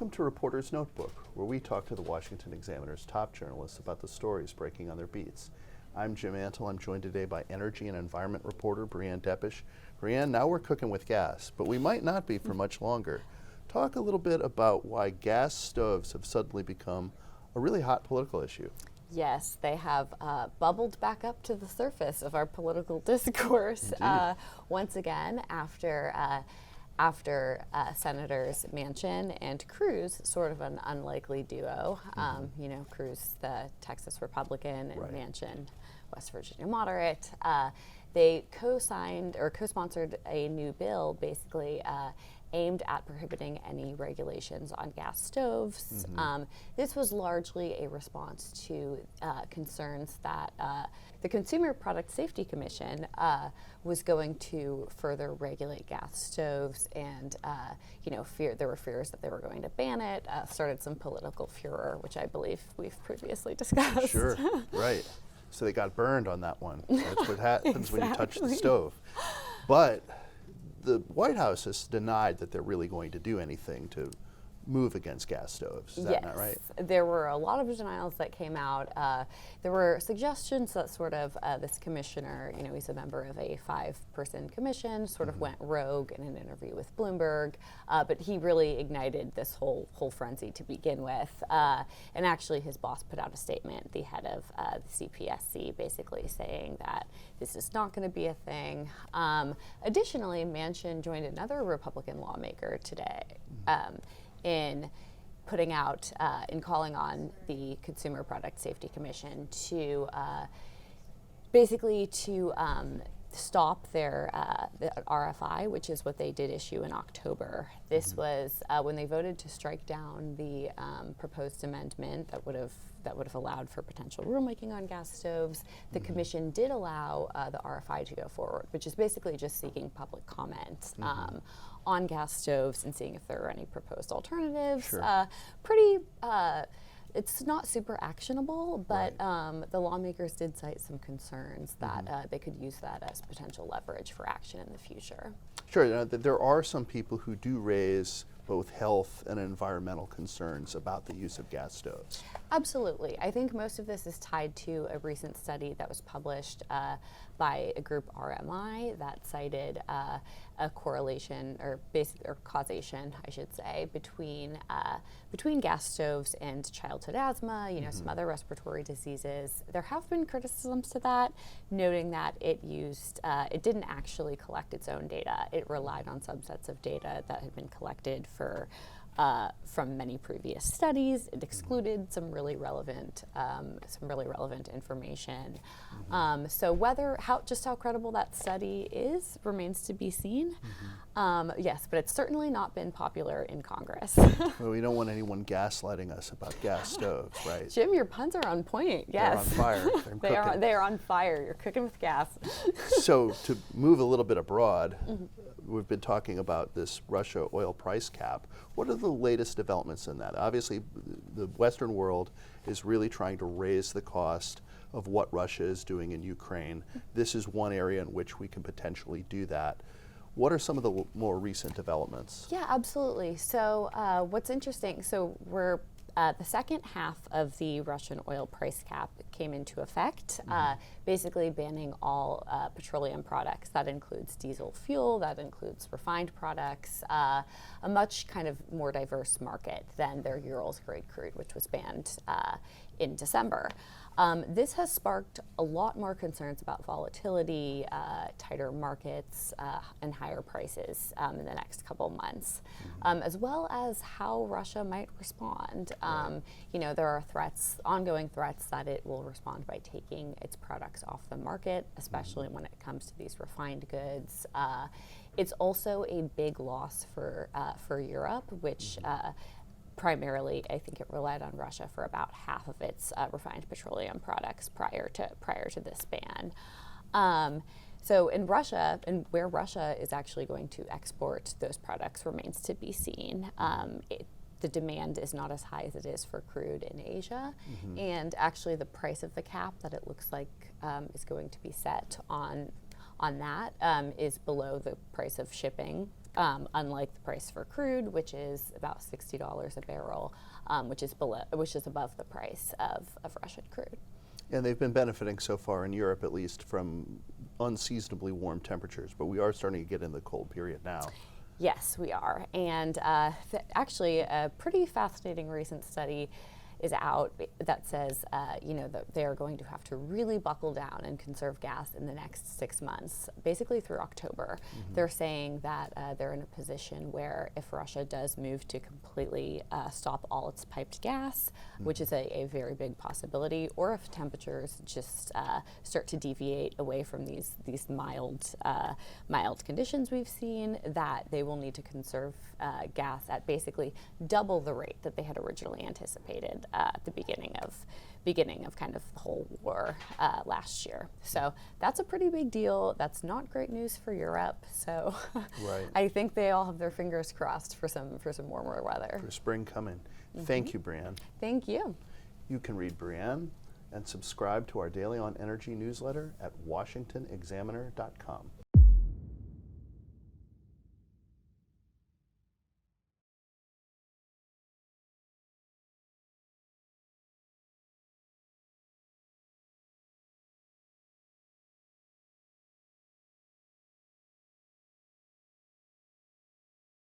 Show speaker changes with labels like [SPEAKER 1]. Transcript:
[SPEAKER 1] Welcome to Reporter's Notebook, where we talk to the Washington Examiner's top journalists about the stories breaking on their beats. I'm Jim Antle. I'm joined today by energy and environment reporter Breanne Deppisch. Breanne, now we're cooking with gas, but we might not be for much longer. Talk a little bit about why gas stoves have suddenly become a really hot political issue.
[SPEAKER 2] Yes, they have bubbled back up to the surface of our political discourse once again after Senators Manchin and Cruz, sort of an unlikely duo. You know, Cruz, the Texas Republican, and Manchin, West Virginia moderate. They co-signed or co-sponsored a new bill, basically aimed at prohibiting any regulations on gas stoves. This was largely a response to concerns that the Consumer Product Safety Commission was going to further regulate gas stoves, and you know, there were fears that they were going to ban it. Started some political furor, which I believe we've previously discussed.
[SPEAKER 1] Sure, right. So they got burned on that one. That's what happens when you touch the stove. But the White House has denied that they're really going to do anything to move against gas stoves. Is that not right?
[SPEAKER 2] There were a lot of denials that came out. There were suggestions that sort of this commissioner, you know, he's a member of a 5-person commission, sort of went rogue in an interview with Bloomberg, but he really ignited this whole frenzy to begin with. And actually his boss put out a statement, the head of the CPSC, basically saying that this is not going to be a thing. Additionally, Manchin joined another Republican lawmaker today in putting out, in calling on the Consumer Product Safety Commission to basically to stop their the RFI, which is what they did issue in October. This was when they voted to strike down the proposed amendment that would have allowed for potential rulemaking on gas stoves. The commission did allow the RFI to go forward, which is basically just seeking public comment on gas stoves and seeing if there are any proposed alternatives.
[SPEAKER 1] Sure.
[SPEAKER 2] It's not super actionable, but the lawmakers did cite some concerns that they could use that as potential leverage for action in the future.
[SPEAKER 1] Sure, there are some people who do raise both health and environmental concerns about the use of gas stoves.
[SPEAKER 2] Absolutely. I think most of this is tied to a recent study that was published by a group, RMI, that cited a correlation or causation, I should say, between gas stoves and childhood asthma, you know, some other respiratory diseases. There have been criticisms to that, noting that it didn't actually collect its own data. It relied on subsets of data that had been collected from many previous studies. It excluded some really relevant information. So just how credible that study is remains to be seen. Yes, but it's certainly not been popular in Congress.
[SPEAKER 1] Well, we don't want anyone gaslighting us about gas stoves, right?
[SPEAKER 2] Jim, your puns are on point. Yes,
[SPEAKER 1] they're on fire.
[SPEAKER 2] They are on fire. You're cooking with gas.
[SPEAKER 1] So to move a little bit abroad, we've been talking about this Russia oil price cap. What are the latest developments in that? Obviously, the Western world is really trying to raise the cost of what Russia is doing in Ukraine. This is one area in which we can potentially do that. What are some of the more recent developments?
[SPEAKER 2] Yeah, absolutely. So what's interesting, so we're the second half of the Russian oil price cap came into effect, basically banning all petroleum products. That includes diesel fuel, that includes refined products, a much kind of more diverse market than their Urals grade crude, which was banned in December. This has sparked a lot more concerns about volatility, tighter markets, and higher prices in the next couple months, as well as how Russia might respond. You know, there are ongoing threats that it will respond by taking its products off the market, especially when it comes to these refined goods. It's also a big loss for Europe, which primarily, I think it relied on Russia for about half of its refined petroleum products prior to this ban. So in Russia, and where Russia is actually going to export those products remains to be seen. The demand is not as high as it is for crude in Asia, and actually the price of the cap that it looks like is going to be set on that is below the price of shipping unlike the price for crude, which is about $60 a barrel, which is above the price of Russian crude.
[SPEAKER 1] And they've been benefiting so far in Europe, at least, from unseasonably warm temperatures, but we are starting to get in the cold period now.
[SPEAKER 2] Yes, we are. And actually, a pretty fascinating recent study is out that says, that they are going to have to really buckle down and conserve gas in the next 6 months, basically through October. They're saying that they're in a position where if Russia does move to completely stop all its piped gas, which is a very big possibility, or if temperatures just start to deviate away from these mild conditions we've seen, that they will need to conserve gas at basically double the rate that they had originally anticipated at the beginning of kind of the whole war last year. So that's a pretty big deal. That's not great news for Europe. So
[SPEAKER 1] Right.
[SPEAKER 2] I think they all have their fingers crossed for some warmer weather.
[SPEAKER 1] For spring coming. Thank you, Breanne.
[SPEAKER 2] Thank you.
[SPEAKER 1] You can read Breanne and subscribe to our Daily on Energy newsletter at washingtonexaminer.com.